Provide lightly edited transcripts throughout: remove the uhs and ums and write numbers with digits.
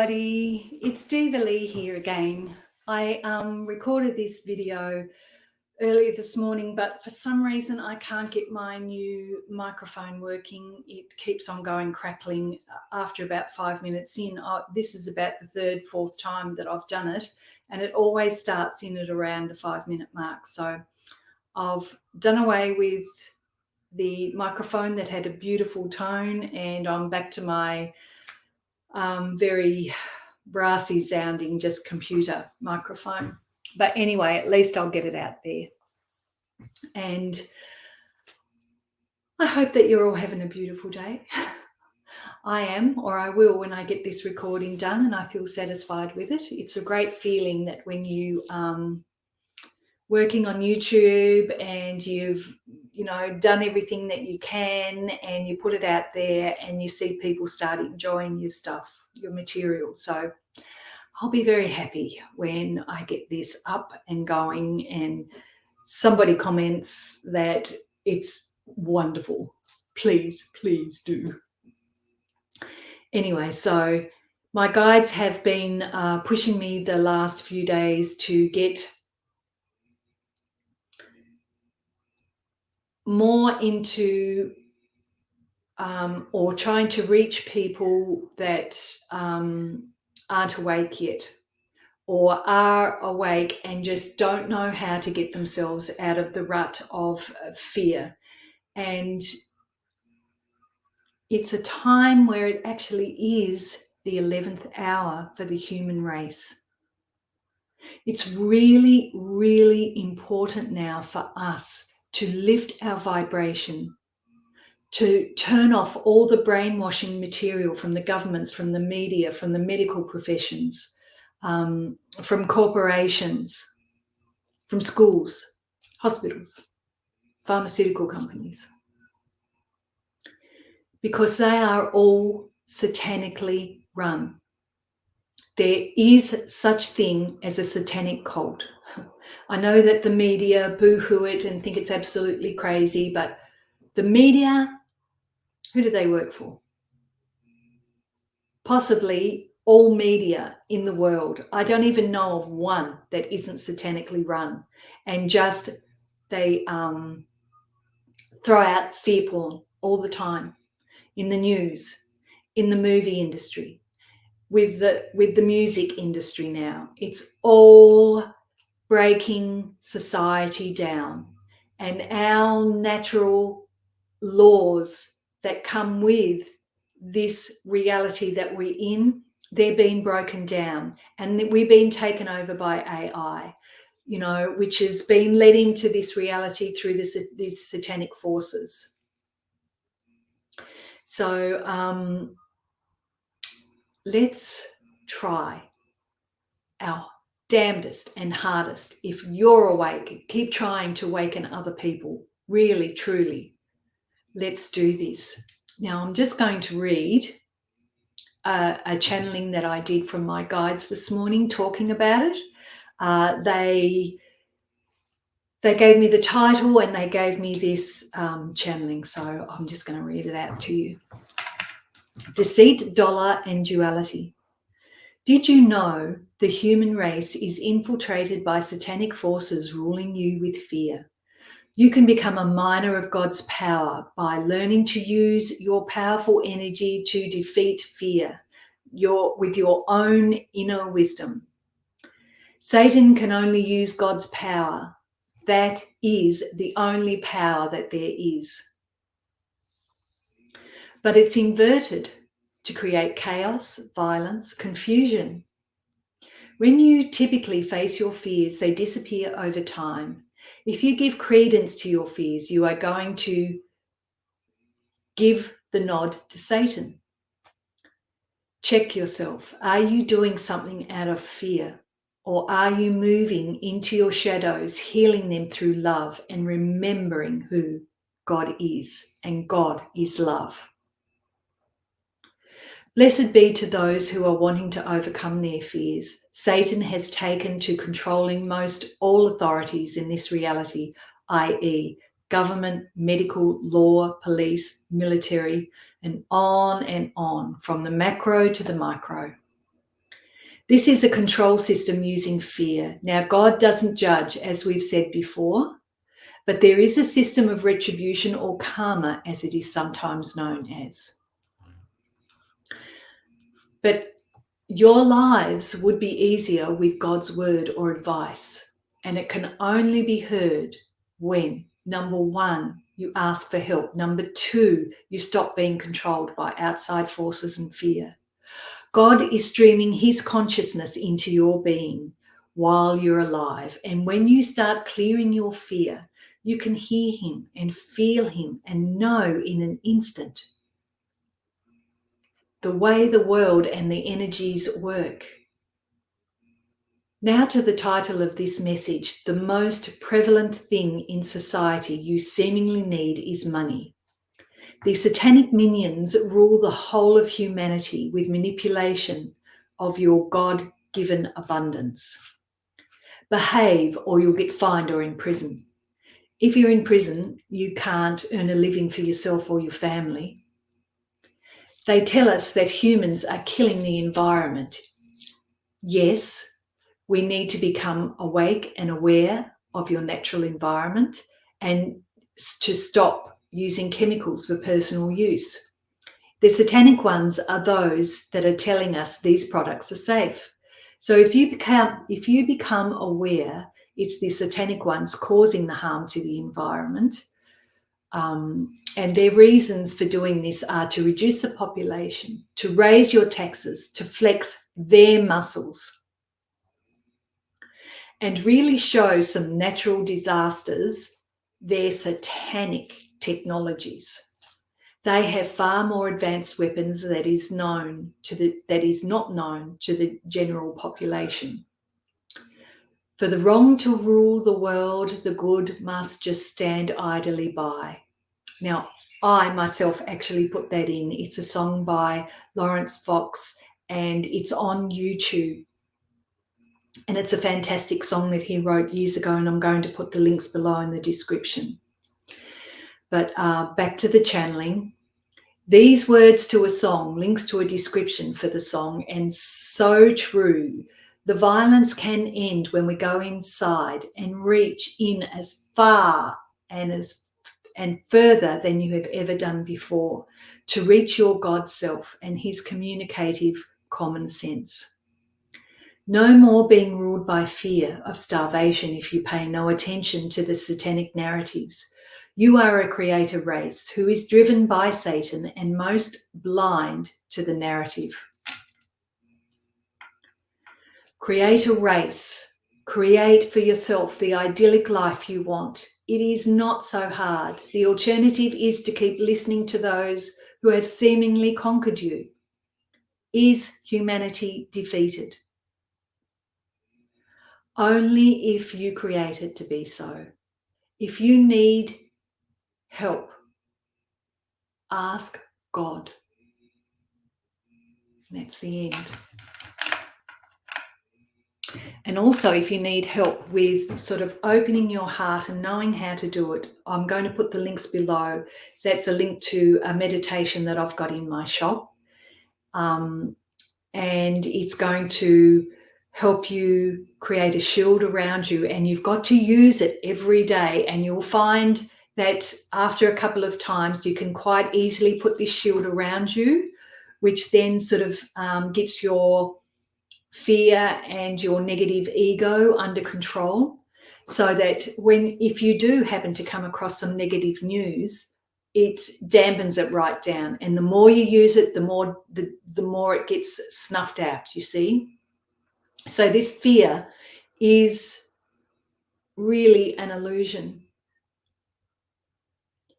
everybody, it's Diva Lee here again. I recorded this video earlier this morning, but for some reason I can't get my new microphone working. It keeps on going crackling after about 5 minutes in. This is about the third, fourth time that I've done it, and it always starts in at around the 5-minute mark. So I've done away with the microphone that had a beautiful tone, and I'm back to my very brassy sounding just computer microphone. But anyway, at least I'll get it out there. And I hope that you're all having a beautiful day. I am, or I will when I get this recording done and I feel satisfied with it. It's a great feeling that when you working on YouTube and you've done everything that you can and you put it out there and you see people start enjoying your stuff, your material. So I'll be very happy when I get this up and going and somebody comments that it's wonderful. Please do. Anyway, so my guides have been pushing me the last few days to get more into or trying to reach people that aren't awake yet, or are awake and just don't know how to get themselves out of the rut of fear. And it's a time where it actually is the 11th hour for the human race. It's really, really important now for us to lift our vibration, to turn off all the brainwashing material from the governments, from the media, from the medical professions, from corporations, from schools, hospitals, pharmaceutical companies, because they are all satanically run. There is such thing as a satanic cult. I know that the media boo-hoo it and think it's absolutely crazy, but the media, who do they work for? Possibly all media in the world. I don't even know of one that isn't satanically run, and just they throw out fear porn all the time in the news, in the movie industry, with the music industry now. It's all breaking society down, and our natural laws that come with this reality that we're in, they're being broken down, and we've been taken over by AI, which has been led into this reality through these satanic forces. So let's try our damnedest and hardest. If you're awake, keep trying to awaken other people. Really, truly, let's do this. Now, I'm just going to read a channeling that I did from my guides this morning talking about it. They gave me the title and they gave me this channeling, so I'm just going to read it out to you. Deceit, dollar, and duality. Did you know the human race is infiltrated by satanic forces ruling you with fear? You can become a miner of God's power by learning to use your powerful energy to defeat fear with your own inner wisdom. Satan can only use God's power. That is the only power that there is. But it's inverted to create chaos, violence, confusion. When you typically face your fears, they disappear over time. If you give credence to your fears, you are going to give the nod to Satan. Check yourself. Are you doing something out of fear? Or are you moving into your shadows, healing them through love and remembering who God is? And God is love. Blessed be to those who are wanting to overcome their fears. Satan has taken to controlling most all authorities in this reality, i.e., government, medical, law, police, military, and on, from the macro to the micro. This is a control system using fear. Now, God doesn't judge, as we've said before, but there is a system of retribution, or karma, as it is sometimes known as. But your lives would be easier with God's word or advice, and it can only be heard when, number one, you ask for help. Number two, you stop being controlled by outside forces and fear. God is streaming his consciousness into your being while you're alive. And when you start clearing your fear, you can hear him and feel him and know in an instant the way the world and the energies work. Now to the title of this message. The most prevalent thing in society you seemingly need is money. The satanic minions rule the whole of humanity with manipulation of your God-given abundance. Behave or you'll get fined or in prison. If you're in prison, you can't earn a living for yourself or your family. They tell us that humans are killing the environment. Yes, we need to become awake and aware of your natural environment and to stop using chemicals for personal use. The satanic ones are those that are telling us these products are safe. So if you become aware, it's the satanic ones causing the harm to the environment. And their reasons for doing this are to reduce the population, to raise your taxes, to flex their muscles, and really show some natural disasters, their satanic technologies. They have far more advanced weapons that is not known to the general population. For the wrong to rule the world, the good must just stand idly by. Now, I myself actually put that in. It's a song by Lawrence Fox and it's on YouTube. And it's a fantastic song that he wrote years ago, and I'm going to put the links below in the description. But back to the channeling. These words to a song, links to a description for the song, and so true. The violence can end when we go inside and reach in as far and further than you have ever done before to reach your God self and his communicative common sense. No more being ruled by fear of starvation if you pay no attention to the satanic narratives. You are a creator race who is driven by Satan and most blind to the narrative. Create a race. Create for yourself the idyllic life you want. It is not so hard. The alternative is to keep listening to those who have seemingly conquered you. Is humanity defeated? Only if you create it to be so. If you need help, ask God. That's the end. And also, if you need help with sort of opening your heart and knowing how to do it, I'm going to put the links below. That's a link to a meditation that I've got in my shop. And it's going to help you create a shield around you, and you've got to use it every day, and you'll find that after a couple of times you can quite easily put this shield around you, which then sort of gets your fear and your negative ego under control, so that if you do happen to come across some negative news, it dampens it right down, and the more you use it, the more it gets snuffed out, you see. So this fear is really an illusion.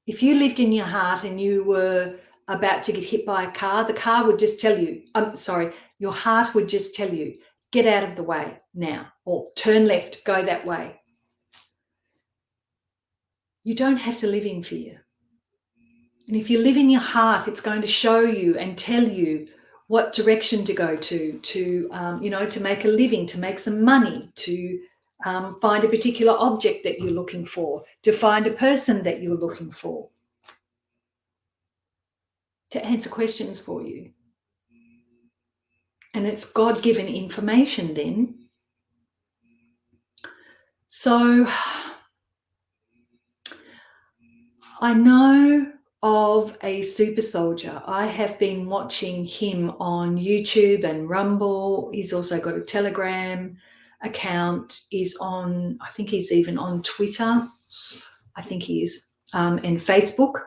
If you lived in your heart and you were about to get hit by a car, the car would just tell you, your heart would just tell you, get out of the way now, or turn left, go that way. You don't have to live in fear. And if you live in your heart, it's going to show you and tell you what direction to go to make a living, to make some money, to find a particular object that you're looking for, to find a person that you're looking for, to answer questions for you. And it's God-given information then. So I know of a super soldier. I have been watching him on YouTube and Rumble. He's also got a Telegram account. I think he's even on Twitter. I think he is, and Facebook.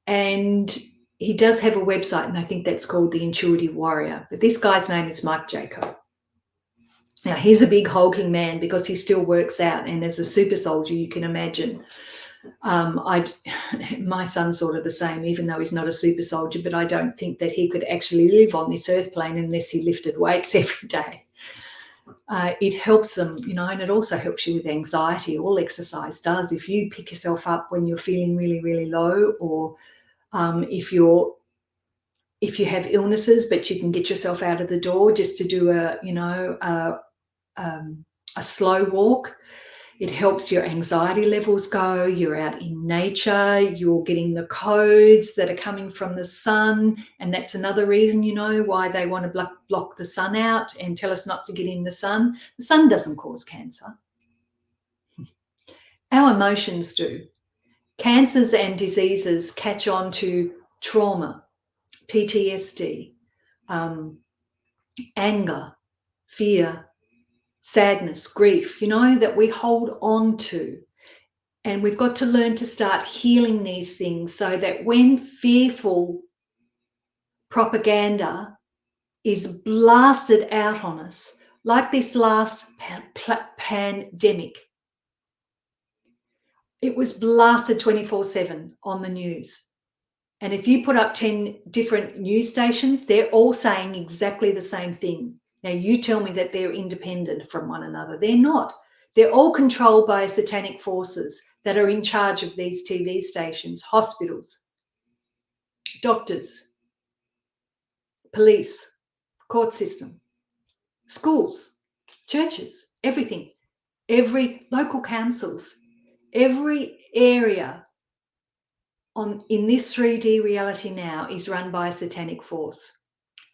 And he does have a website, and I think that's called The Intuitive Warrior. But this guy's name is Mike Jaco. Now, he's a big hulking man because he still works out. And as a super soldier, you can imagine, my son's sort of the same, even though he's not a super soldier, but I don't think that he could actually live on this earth plane unless he lifted weights every day. It helps them, and it also helps you with anxiety. All exercise does. If you pick yourself up when you're feeling really, really low, or if you have illnesses, but you can get yourself out of the door just to do a slow walk. It helps your anxiety levels go. You're out in nature. You're getting the codes that are coming from the sun. And that's another reason, why they want to block the sun out and tell us not to get in the sun. The sun doesn't cause cancer. Our emotions do. Cancers and diseases catch on to trauma, PTSD, anger, fear, sadness, grief, that we hold on to. And we've got to learn to start healing these things so that when fearful propaganda is blasted out on us, like this last pandemic, it was blasted 24/7 on the news. And if you put up 10 different news stations, they're all saying exactly the same thing. Now, you tell me that they're independent from one another. They're not. They're all controlled by satanic forces that are in charge of these TV stations, hospitals, doctors, police, court system, schools, churches, everything, every local councils, every area in this 3D reality now is run by a satanic force.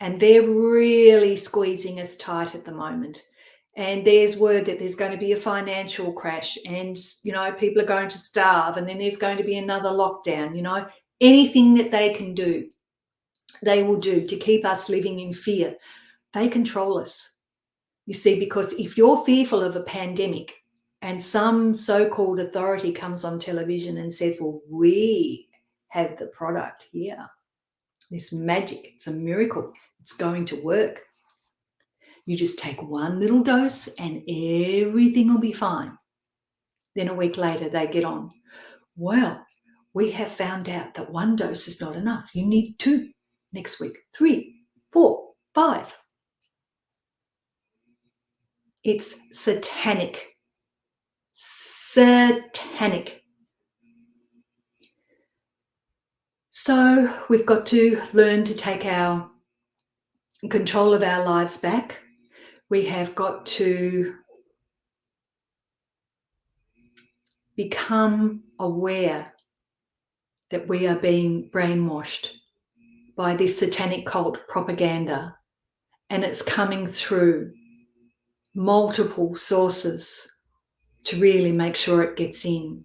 And they're really squeezing us tight at the moment. And there's word that there's going to be a financial crash and, people are going to starve, and then there's going to be another lockdown. Anything that they can do, they will do to keep us living in fear. They control us. You see, because if you're fearful of a pandemic and some so-called authority comes on television and says, well, we have the product here, this magic, it's a miracle, it's going to work. You just take one little dose and everything will be fine. Then a week later, they get on. Well, we have found out that one dose is not enough. You need 2 next week, 3, 4, 5. It's satanic. Satanic. So we've got to learn to take our control of our lives back. We have got to become aware that we are being brainwashed by this satanic cult propaganda, and it's coming through multiple sources to really make sure it gets in.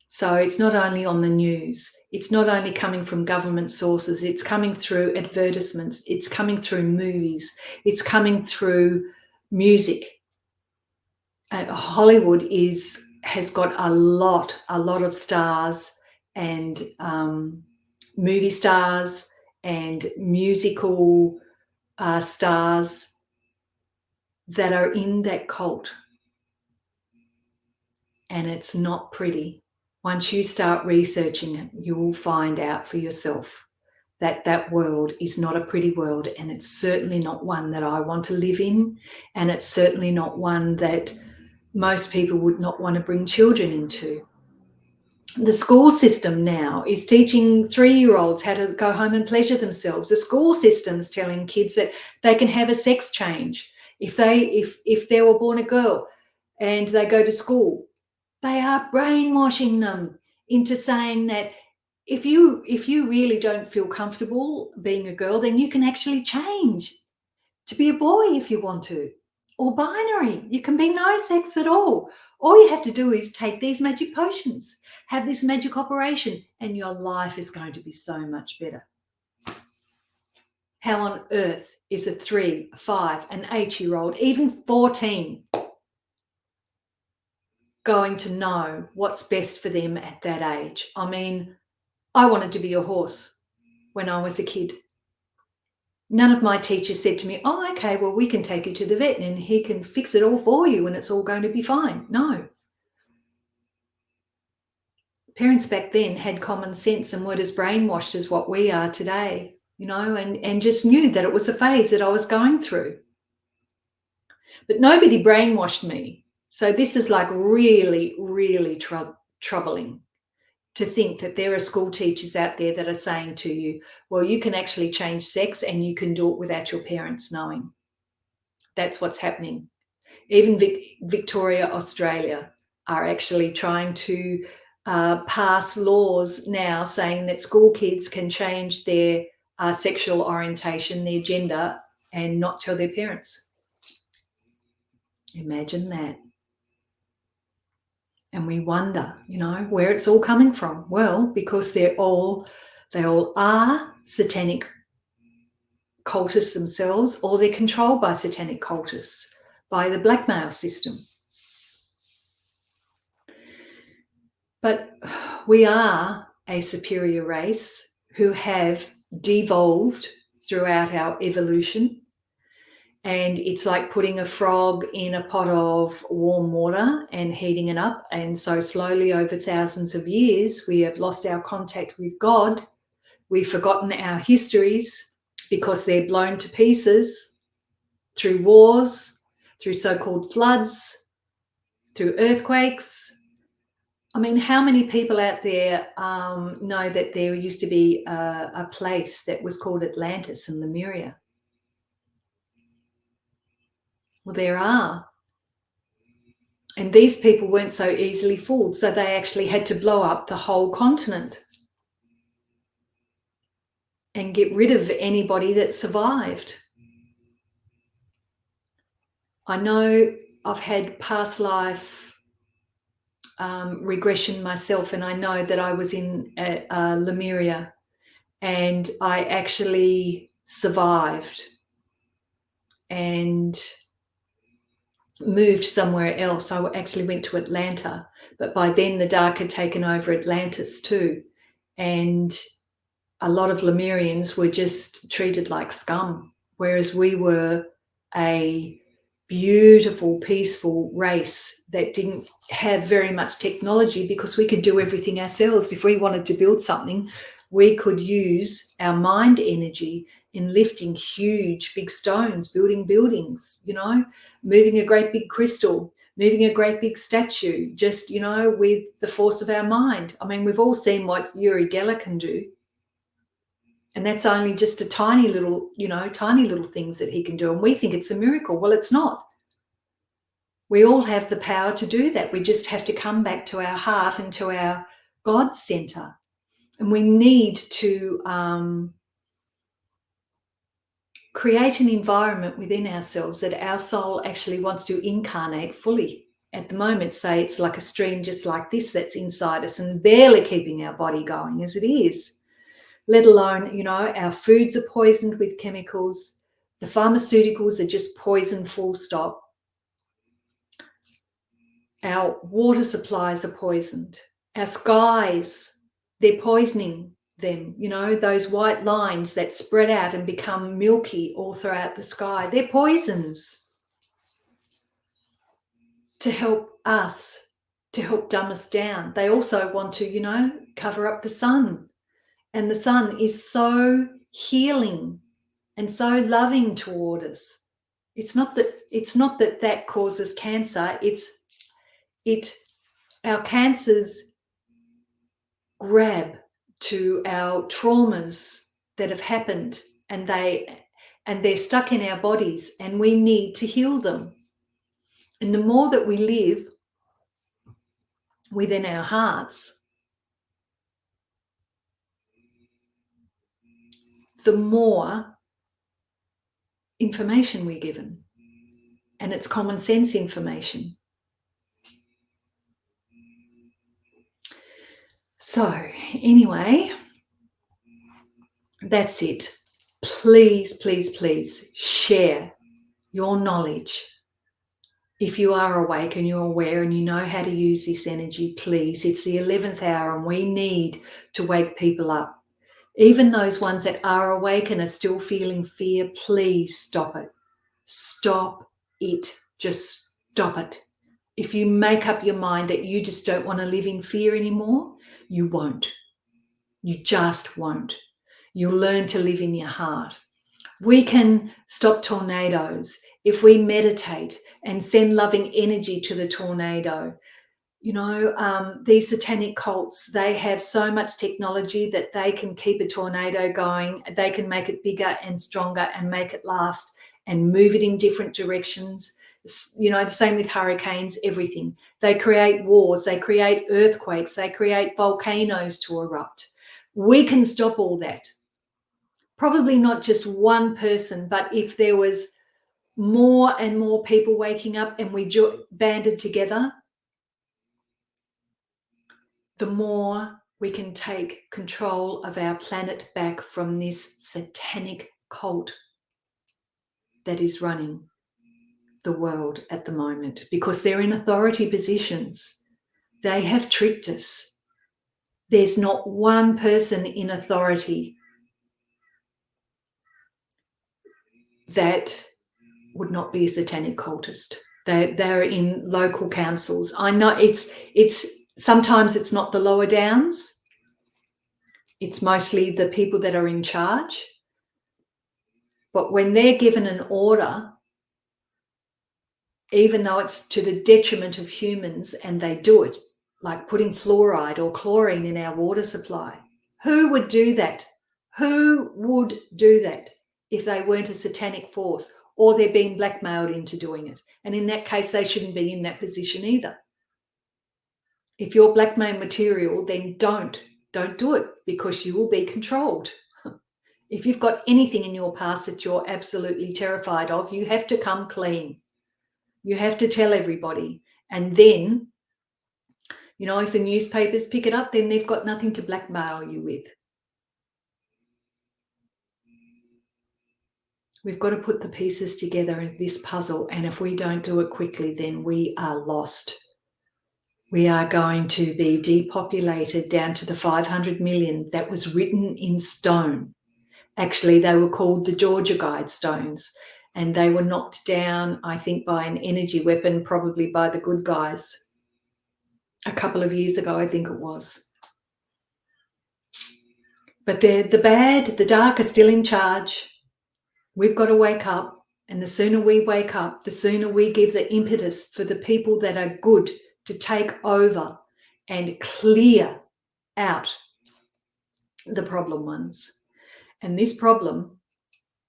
So it's not only on the news, it's not only coming from government sources, it's coming through advertisements, it's coming through movies, it's coming through music. Hollywood has got a lot of stars and movie stars and musical stars that are in that cult. And it's not pretty. Once you start researching it, you will find out for yourself that that world is not a pretty world, and it's certainly not one that I want to live in, and it's certainly not one that most people would not want to bring children into. The school system now is teaching 3-year-olds how to go home and pleasure themselves. The school system's telling kids that they can have a sex change. If they were born a girl and they go to school, they are brainwashing them into saying that if you really don't feel comfortable being a girl, then you can actually change. to be a boy if you want to, or binary. You can be no sex at all. All you have to do is take these magic potions, have this magic operation, and your life is going to be so much better. How on earth is a 3, a 5, an 8-year-old, even 14, going to know what's best for them at that age? I mean, I wanted to be a horse when I was a kid. None of my teachers said to me, oh, okay, well, we can take you to the vet and he can fix it all for you and it's all going to be fine. No. Parents back then had common sense and weren't as brainwashed as what we are today, you know, and just knew that it was a phase that I was going through. But nobody brainwashed me. So this is like really, really troubling to think that there are school teachers out there that are saying to you, well, you can actually change sex and you can do it without your parents knowing. That's what's happening. Even Victoria, Australia are actually trying to pass laws now saying that school kids can change their sexual orientation, their gender, and not tell their parents. Imagine that. And we wonder, you know, where it's all coming from. Well, because they all are satanic cultists themselves, or they're controlled by satanic cultists, by the blackmail system. But we are a superior race who have devolved throughout our evolution. And it's like putting a frog in a pot of warm water and heating it up. And so slowly over thousands of years, we have lost our contact with God. We've forgotten our histories because they're blown to pieces through wars, through so-called floods, through earthquakes. I mean, how many people out there know that there used to be a place that was called Atlantis and Lemuria? Well, there are. And these people weren't so easily fooled, so they actually had to blow up the whole continent and get rid of anybody that survived. I know I've had past life regression myself, and I know that I was in Lemuria and I actually survived and moved somewhere else. I actually went to Atlanta, but by then the dark had taken over Atlantis too. And a lot of Lemurians were just treated like scum, whereas we were a beautiful, peaceful race that didn't have very much technology because we could do everything ourselves. If we wanted to build something, we could use our mind energy in lifting huge, big stones, building buildings, you know, moving a great big crystal, moving a great big statue, just, you know, with the force of our mind. I mean, we've all seen what Uri Geller can do. And that's only just a tiny little, you know, tiny little things that he can do. And we think it's a miracle. Well, it's not. We all have the power to do that. We just have to come back to our heart and to our God center. And we need to create an environment within ourselves that our soul actually wants to incarnate fully. At the moment, say it's like a stream just like this that's inside us and barely keeping our body going as it is. Let alone, you know, our foods are poisoned with chemicals. The pharmaceuticals are just poison, full stop. Our water supplies are poisoned. Our skies, they're poisoning them. You know, those white lines that spread out and become milky all throughout the sky, they're poisons to help us, to help dumb us down. They also want to, you know, cover up the sun. And the sun is so healing and so loving toward us. It's not that that causes cancer. Our cancers grab to our traumas that have happened, and they're stuck in our bodies, and we need to heal them. And the more that we live within our hearts, the more information we're given, and it's common sense information. So anyway, that's it. Please, please, please share your knowledge. If you are awake and you're aware and you know how to use this energy, please. It's the 11th hour and we need to wake people up. Even those ones that are awake and are still feeling fear, please stop it. Stop it. Just stop it. If you make up your mind that you just don't want to live in fear anymore, you won't. You just won't. You'll learn to live in your heart. We can stop tornadoes if we meditate and send loving energy to the tornado. You know, these satanic cults, they have so much technology that they can keep a tornado going. They can make it bigger and stronger and make it last and move it in different directions. You know, the same with hurricanes, everything. They create wars, they create earthquakes, they create volcanoes to erupt. We can stop all that. Probably not just one person, but if there was more and more people waking up and we banded together, the more we can take control of our planet back from this satanic cult that is running the world at the moment, because they're in authority positions. They have tricked us. There's not one person in authority that would not be a satanic cultist. They're in local councils. I know it's sometimes it's not the lower downs. It's mostly the people that are in charge. But when they're given an order, even though it's to the detriment of humans, and they do it, like putting fluoride or chlorine in our water supply, who would do that? Who would do that if they weren't a satanic force or they're being blackmailed into doing it? And in that case, they shouldn't be in that position either. If you're blackmail material, then don't do it, because you will be controlled. If you've got anything in your past that you're absolutely terrified of, you have to come clean. You have to tell everybody. And then, you know, if the newspapers pick it up, then they've got nothing to blackmail you with. We've got to put the pieces together in this puzzle. And if we don't do it quickly, then we are lost. We are going to be depopulated down to the 500 million that was written in stone. Actually, they were called the Georgia Guidestones, and they were knocked down, I think, by an energy weapon, probably by the good guys, a couple of years ago, I think it was. But the dark are still in charge. We've got to wake up, and the sooner we wake up, the sooner we give the impetus for the people that are good to take over and clear out the problem ones. And this problem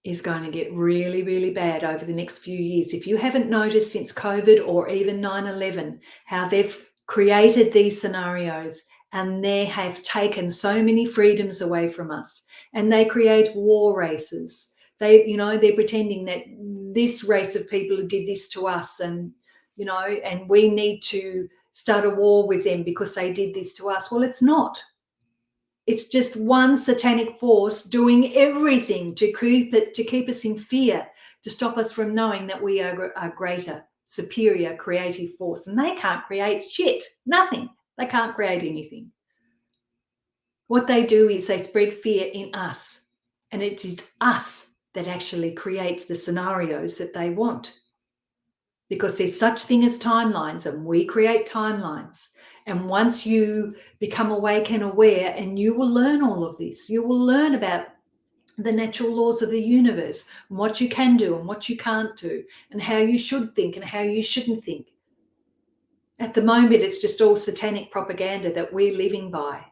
is going to get really, really bad over the next few years. If you haven't noticed since COVID or even 9/11, how they've created these scenarios and they have taken so many freedoms away from us, and they create war races. They're pretending that this race of people did this to us, and, you know, and we need to start a war with them because they did this to us. Well, it's not. It's just one satanic force doing everything to keep us in fear, to stop us from knowing that we are a greater, superior, creative force. And they can't create shit, nothing. They can't create anything. What they do is they spread fear in us, and it is us that actually creates the scenarios that they want. Because there's such thing as timelines, and we create timelines. And once you become awake and aware, and you will learn all of this, you will learn about the natural laws of the universe, and what you can do and what you can't do, and how you should think and how you shouldn't think. At the moment, it's just all satanic propaganda that we're living by.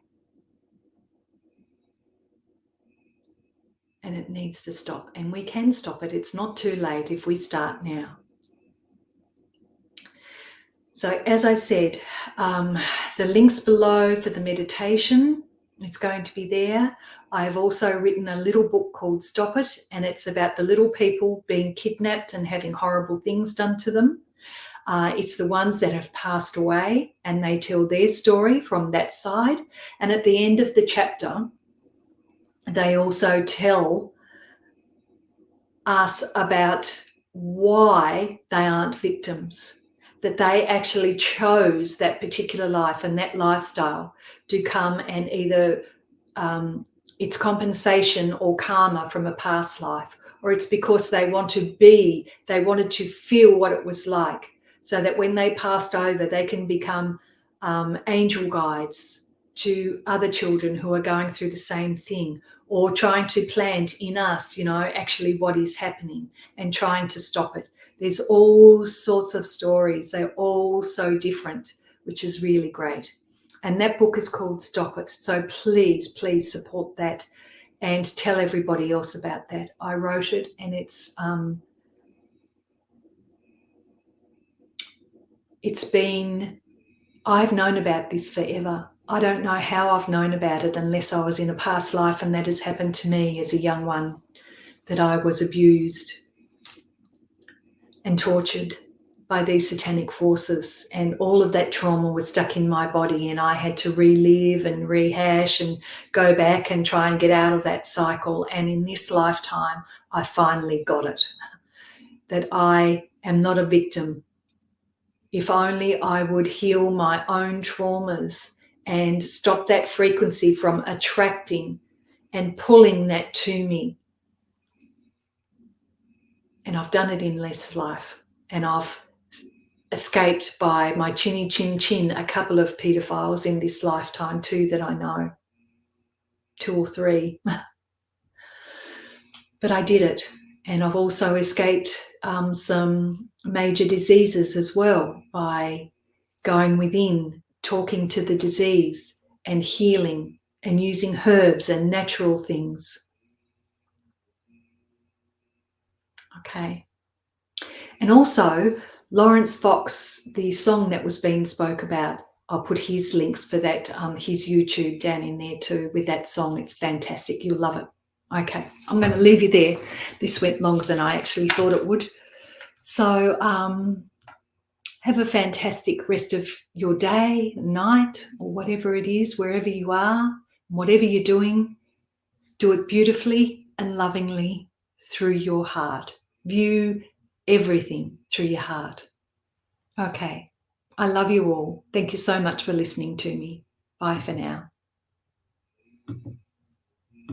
And it needs to stop, and we can stop it. It's not too late if we start now. So as I said, the links below for the meditation It's going to be there. I've also written a little book called Stop It, and it's about the little people being kidnapped and having horrible things done to them. It's the ones that have passed away, and they tell their story from that side. And at the end of the chapter, they also tell us about why they aren't victims, that they actually chose that particular life and that lifestyle to come and either it's compensation or karma from a past life, or it's because they wanted to feel what it was like, so that when they passed over, they can become angel guides to other children who are going through the same thing, or trying to plant in us, actually what is happening and trying to stop it. There's all sorts of stories. They're all so different, which is really great. And that book is called Stop It. So please, please support that and tell everybody else about that. I wrote it, and I've known about this forever. I don't know how I've known about it unless I was in a past life, and that has happened to me as a young one, that I was abused and tortured by these satanic forces, and all of that trauma was stuck in my body, and I had to relive and rehash and go back and try and get out of that cycle. And in this lifetime, I finally got it, that I am not a victim. If only I would heal my own traumas and stop that frequency from attracting and pulling that to me. And I've done it in this life, and I've escaped by my chinny chin chin a couple of paedophiles in this lifetime too, that I know, 2 or 3. But I did it. And I've also escaped some major diseases as well by going within, talking to the disease and healing and using herbs and natural things. Okay. And also, Lawrence Fox, the song that was being spoke about, I'll put his links for that, his YouTube down in there too with that song. It's fantastic. You'll love it. Okay, I'm going to leave you there. This went longer than I actually thought it would. So have a fantastic rest of your day, night, or whatever it is, wherever you are, whatever you're doing. Do it beautifully and lovingly through your heart. View everything through your heart. Okay. I love you all. Thank you so much for listening to me. Bye for now.